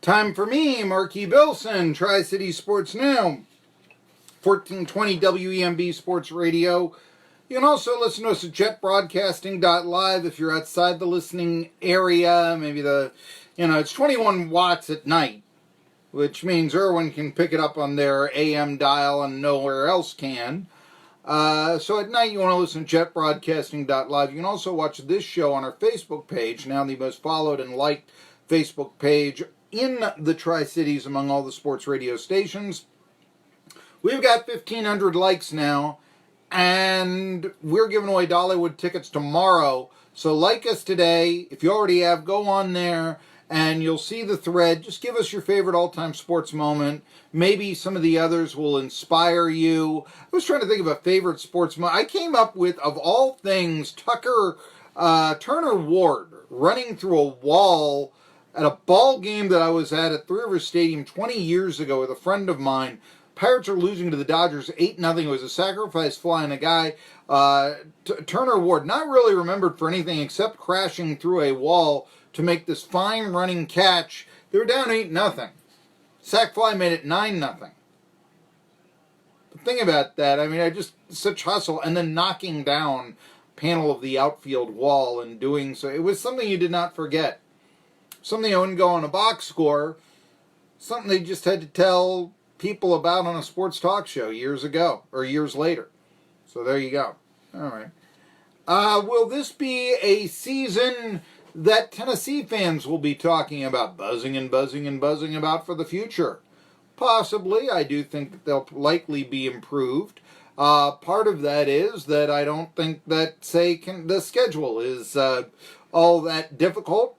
Time for me, Marky Bilson, Tri-City Sports Now, 1420 WEMB Sports Radio. You can also listen to us at jetbroadcasting.live if you're outside the listening area. Maybe it's 21 watts at night, which means Irwin can pick it up on their AM dial and nowhere else can. So at night you want to listen to jetbroadcasting.live. You can also watch this show on our Facebook page, now the most followed and liked Facebook page in the Tri-Cities among all the sports radio stations. We've got 1,500 likes now, and we're giving away Dollywood tickets tomorrow. So like us today. If you already have, go on there, and you'll see the thread. Just give us your favorite all-time sports moment. Maybe some of the others will inspire you. I was trying to think of a favorite sports moment. I came up with, of all things, Turner Ward running through a wall at a ball game that I was at Three Rivers Stadium 20 years ago with a friend of mine. Pirates are losing to the Dodgers 8-0. It was a sacrifice fly, and a guy, Turner Ward, not really remembered for anything except crashing through a wall to make this fine running catch. They were down 8-0. Sac fly made it 9-0. But think about that. I mean, such hustle, and then knocking down panel of the outfield wall and doing so. It was something you did not forget. Something that wouldn't go on a box score. Something they just had to tell people about on a sports talk show years ago, or years later. So there you go. All right. Will this be a season that Tennessee fans will be talking about, buzzing and buzzing and buzzing about for the future? Possibly. I do think that they'll likely be improved. Part of that is that I don't think that, the schedule is all that difficult.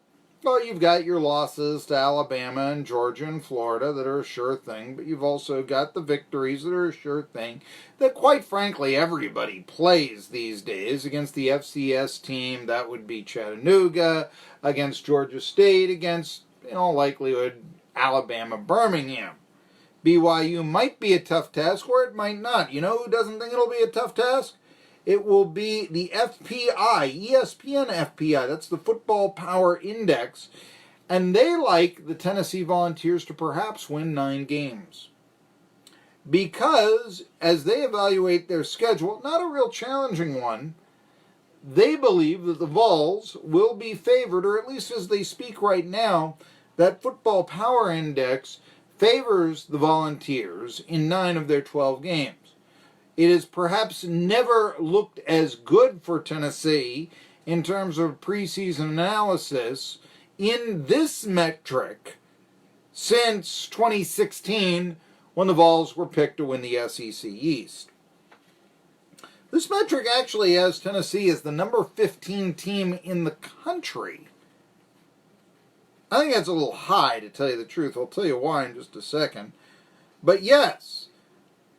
Well, you've got your losses to Alabama and Georgia and Florida that are a sure thing, but you've also got the victories that are a sure thing that, quite frankly, everybody plays these days against the FCS team. That would be Chattanooga, against Georgia State, against, in all likelihood, Alabama, Birmingham. BYU might be a tough task, or it might not. You know who doesn't think it'll be a tough task? It will be the FPI, ESPN FPI. That's the Football Power Index. And they like the Tennessee Volunteers to perhaps win 9 games. Because, as they evaluate their schedule, not a real challenging one, they believe that the Vols will be favored, or at least as they speak right now, that Football Power Index favors the Volunteers in 9 of their 12 games. It has perhaps never looked as good for Tennessee in terms of preseason analysis in this metric since 2016 when the Vols were picked to win the SEC East. This metric actually has Tennessee as the number 15 team in the country. I think that's a little high, to tell you the truth. I'll tell you why in just a second. But yes,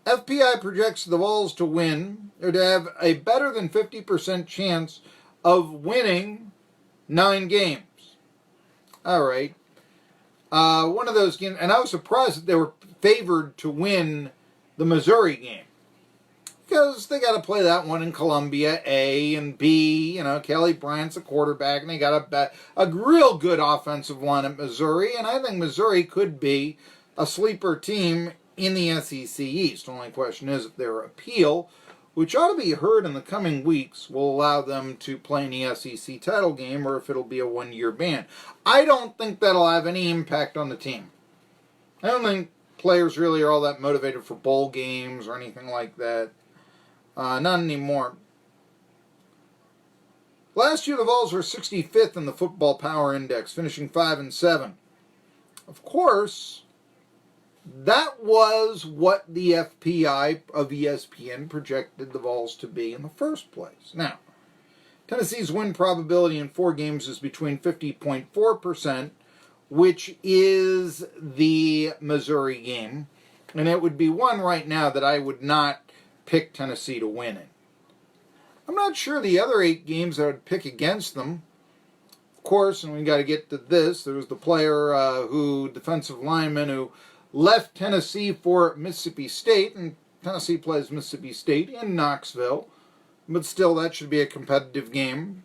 FPI projects the Vols to win, or to have a better than 50% chance of winning 9 games. All right. One of those games, and I was surprised that they were favored to win the Missouri game, because they got to play that one in Columbia, A, and B. Kelly Bryant's a quarterback, and they got a real good offensive line at Missouri, and I think Missouri could be a sleeper team in the SEC East. The only question is if their appeal, which ought to be heard in the coming weeks, will allow them to play in the SEC title game, or if it'll be a one-year ban. I don't think that'll have any impact on the team. I don't think players really are all that motivated for bowl games or anything like that. Not anymore. Last year, the Vols were 65th in the Football Power Index, finishing 5-7. Of course, that was what the FPI of ESPN projected the Vols to be in the first place. Now, Tennessee's win probability in 4 games is between 50.4%, which is the Missouri game, and it would be one right now that I would not pick Tennessee to win in. I'm not sure the other 8 games I would pick against them. Of course, and we got to get to this, there was the defensive lineman who left Tennessee for Mississippi State, and Tennessee plays Mississippi State in Knoxville, but still that should be a competitive game.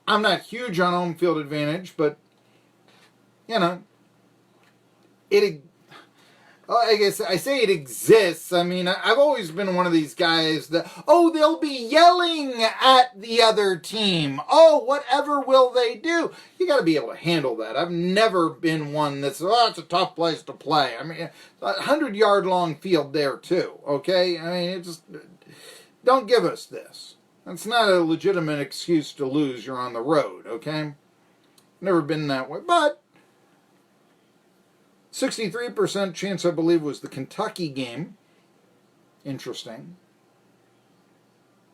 I'm not huge on home field advantage, but, I guess I say it exists. I mean, I've always been one of these guys that, they'll be yelling at the other team. Whatever will they do? You got to be able to handle that. I've never been one that's, it's a tough place to play. I mean, 100-yard long field there too, okay? I mean, don't give us this. That's not a legitimate excuse to lose. You're on the road, okay? Never been that way, but 63% chance, I believe, was the Kentucky game. Interesting.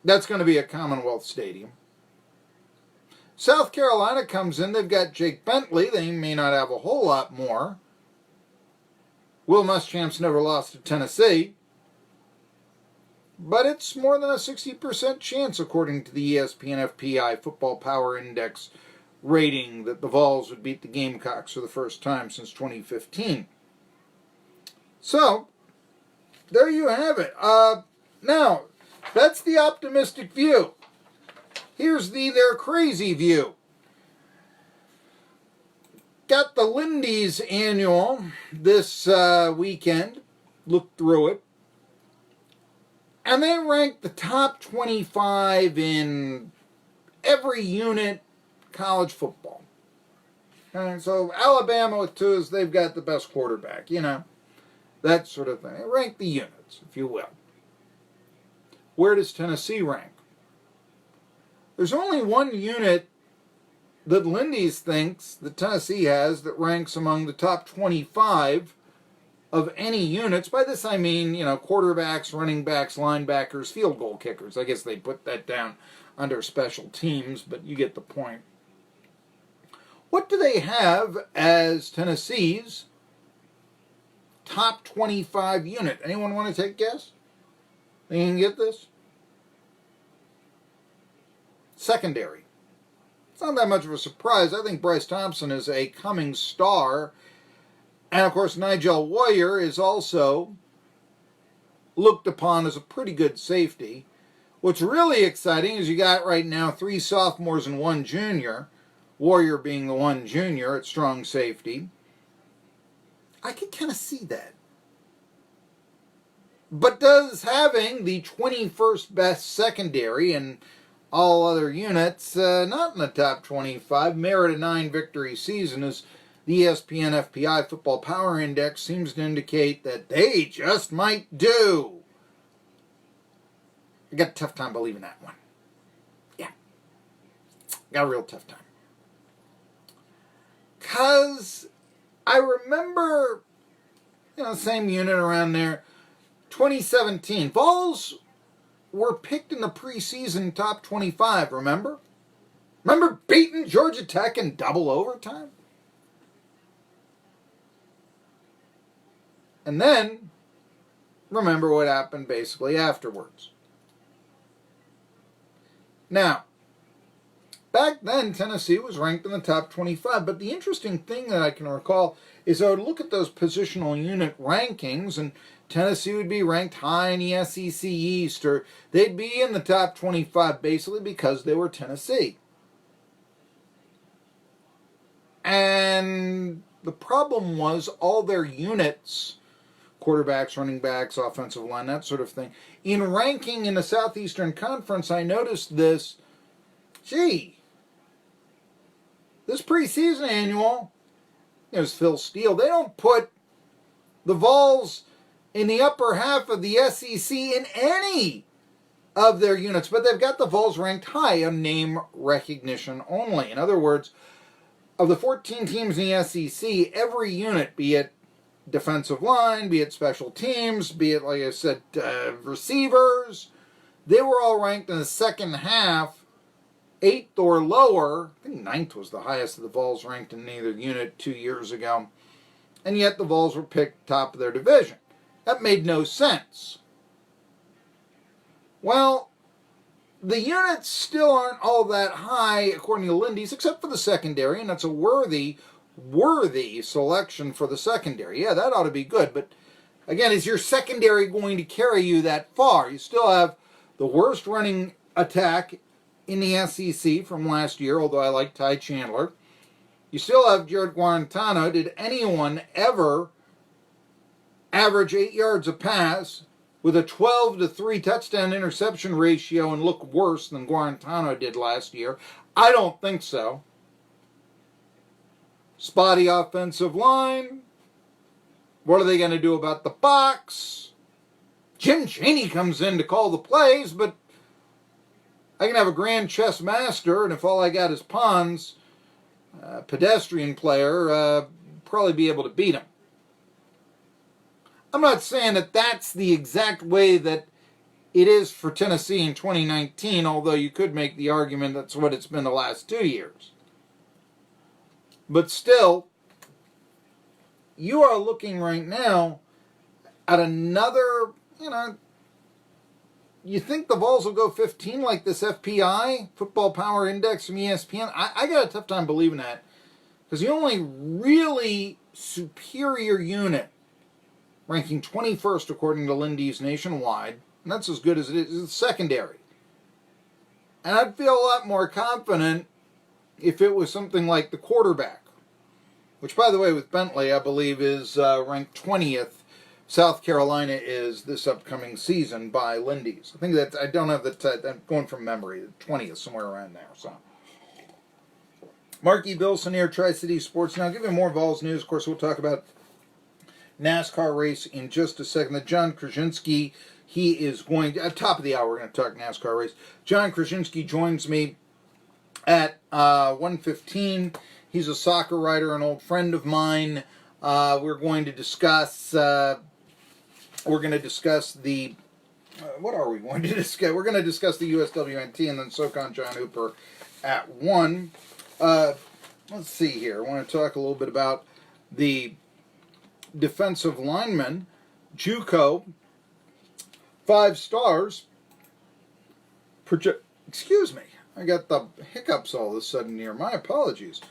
That's going to be at Commonwealth Stadium. South Carolina comes in. They've got Jake Bentley. They may not have a whole lot more. Will Muschamp's never lost to Tennessee. But it's more than a 60% chance, according to the ESPN Football Power Index rating, that the Vols would beat the Gamecocks for the first time since 2015. So, there you have it. Now, that's the optimistic view. Here's their crazy view. Got the Lindy's annual this weekend. Looked through it. And they ranked the top 25 in every unit college football. And so Alabama with 2 they've got the best quarterback, that sort of thing. They rank the units, if you will. Where does Tennessee rank? There's only one unit that Lindy's thinks that Tennessee has that ranks among the top 25 of any units. By this I mean, quarterbacks, running backs, linebackers, field goal kickers. I guess they put that down under special teams, but you get the point. What do they have as Tennessee's top 25 unit? Anyone want to take a guess? Think you can get this? Secondary. It's not that much of a surprise. I think Bryce Thompson is a coming star. And, of course, Nigel Warrior is also looked upon as a pretty good safety. What's really exciting is you got right now 3 sophomores and 1 junior. Warrior being the 1 junior at strong safety. I can kind of see that. But does having the 21st best secondary and all other units not in the top 25 merit a 9-victory season, as the ESPN Football Power Index seems to indicate that they just might do? I got a tough time believing that one. Yeah. Got a real tough time. Because I remember, same unit around there, 2017. Vols were picked in the preseason top 25, remember? Remember beating Georgia Tech in double overtime? And then, remember what happened basically afterwards. Now, back then, Tennessee was ranked in the top 25, but the interesting thing that I can recall is I would look at those positional unit rankings, and Tennessee would be ranked high in the SEC East, or they'd be in the top 25 basically because they were Tennessee. And the problem was all their units, quarterbacks, running backs, offensive line, that sort of thing, in ranking in the Southeastern Conference, I noticed this, this preseason annual, it was Phil Steele, they don't put the Vols in the upper half of the SEC in any of their units, but they've got the Vols ranked high on name recognition only. In other words, of the 14 teams in the SEC, every unit, be it defensive line, be it special teams, be it, like I said, receivers, they were all ranked in the second half, 8th or lower. I think 9th was the highest of the Vols ranked in either unit 2 years ago. And yet the Vols were picked top of their division. That made no sense. Well, the units still aren't all that high, according to Lindy's, except for the secondary, and that's a worthy selection for the secondary. Yeah, that ought to be good, but again, is your secondary going to carry you that far? You still have the worst running attack in the SEC from last year, although I like Ty Chandler. You still have Jared Guarantano. Did anyone ever average 8 yards a pass with a 12-3 touchdown interception ratio and look worse than Guarantano did last year? I don't think so. Spotty offensive line. What are they going to do about the box? Jim Chaney comes in to call the plays, but I can have a grand chess master, and if all I got is pawns, pedestrian player, probably be able to beat him. I'm not saying that that's the exact way that it is for Tennessee in 2019, although you could make the argument that's what it's been the last 2 years. But still, you are looking right now at another, you think the Vols will go 15 like this FPI, Football Power Index from ESPN? I got a tough time believing that, because the only really superior unit, ranking 21st according to Lindy's nationwide, and that's as good as it is secondary. And I'd feel a lot more confident if it was something like the quarterback, which, by the way, with Bentley, I believe is ranked 20th. South Carolina is this upcoming season by Lindy's. I think that, I don't have I'm going from memory, 20th, somewhere around there. So, Marky Bilson here, Tri-City Sports Now. I'll give you more Vols news. Of course, we'll talk about NASCAR race in just a second. The John Krasinski, he is going to, at top of the hour, we're going to talk NASCAR race. John Krasinski joins me at 1:15. He's a soccer writer, an old friend of mine. We're going to discuss the, what are we going to discuss? We're going to discuss the USWNT and then SoCon John Hooper at 1. Let's see here. I want to talk a little bit about the defensive lineman, JUCO, 5 stars. Excuse me. I got the hiccups all of a sudden here. My apologies.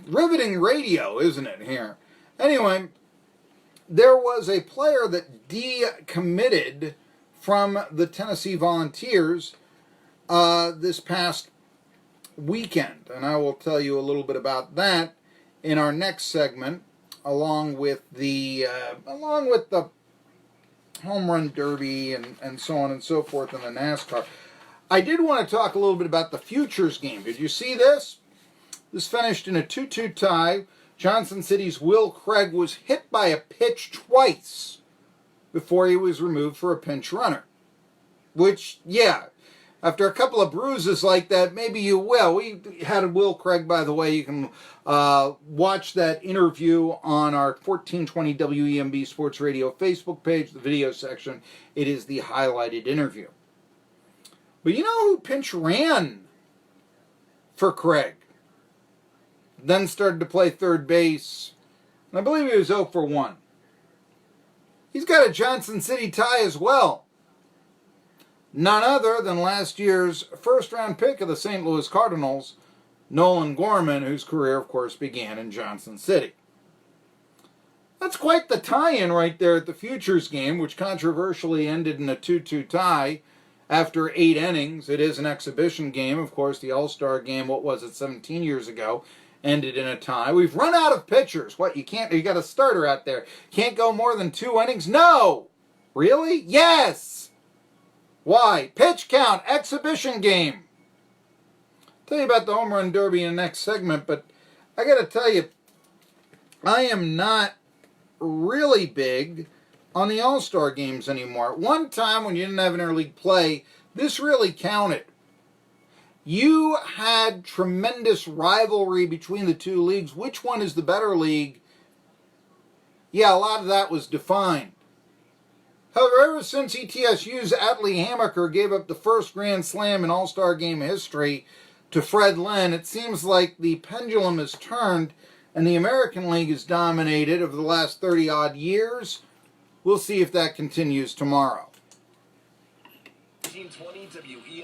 Riveting radio, isn't it, here? Anyway, there was a player that decommitted from the Tennessee Volunteers this past weekend, and I will tell you a little bit about that in our next segment, along with the home run derby and so on and so forth in the NASCAR. I did want to talk a little bit about the Futures game. Did you see this? This finished in a 2-2 tie. Johnson City's Will Craig was hit by a pitch twice before he was removed for a pinch runner. Which, yeah, after a couple of bruises like that, maybe you will. We had Will Craig, by the way. You can watch that interview on our 1420 WEMB Sports Radio Facebook page, the video section. It is the highlighted interview. But you know who pinch ran for Craig? Then started to play third base. And I believe he was 0 for 1. He's got a Johnson City tie as well. None other than last year's first-round pick of the St. Louis Cardinals, Nolan Gorman, whose career, of course, began in Johnson City. That's quite the tie-in right there at the Futures game, which controversially ended in a 2-2 tie after 8 innings. It is an exhibition game. Of course, the All-Star game, 17 years ago, ended in a tie. We've run out of pitchers. What, you got a starter out there. Can't go more than 2 innings? No! Really? Yes! Why? Pitch count, exhibition game. I'll tell you about the home run derby in the next segment, but I got to tell you, I am not really big on the All-Star games anymore. At one time, when you didn't have interleague play, this really counted. You had tremendous rivalry between the two leagues. Which one is the better league? Yeah, a lot of that was defined. However, ever since ETSU's Atlee Hammaker gave up the first Grand Slam in All-Star Game history to Fred Lynn, it seems like the pendulum has turned and the American League is dominated over the last 30-odd years. We'll see if that continues tomorrow. 1920 WE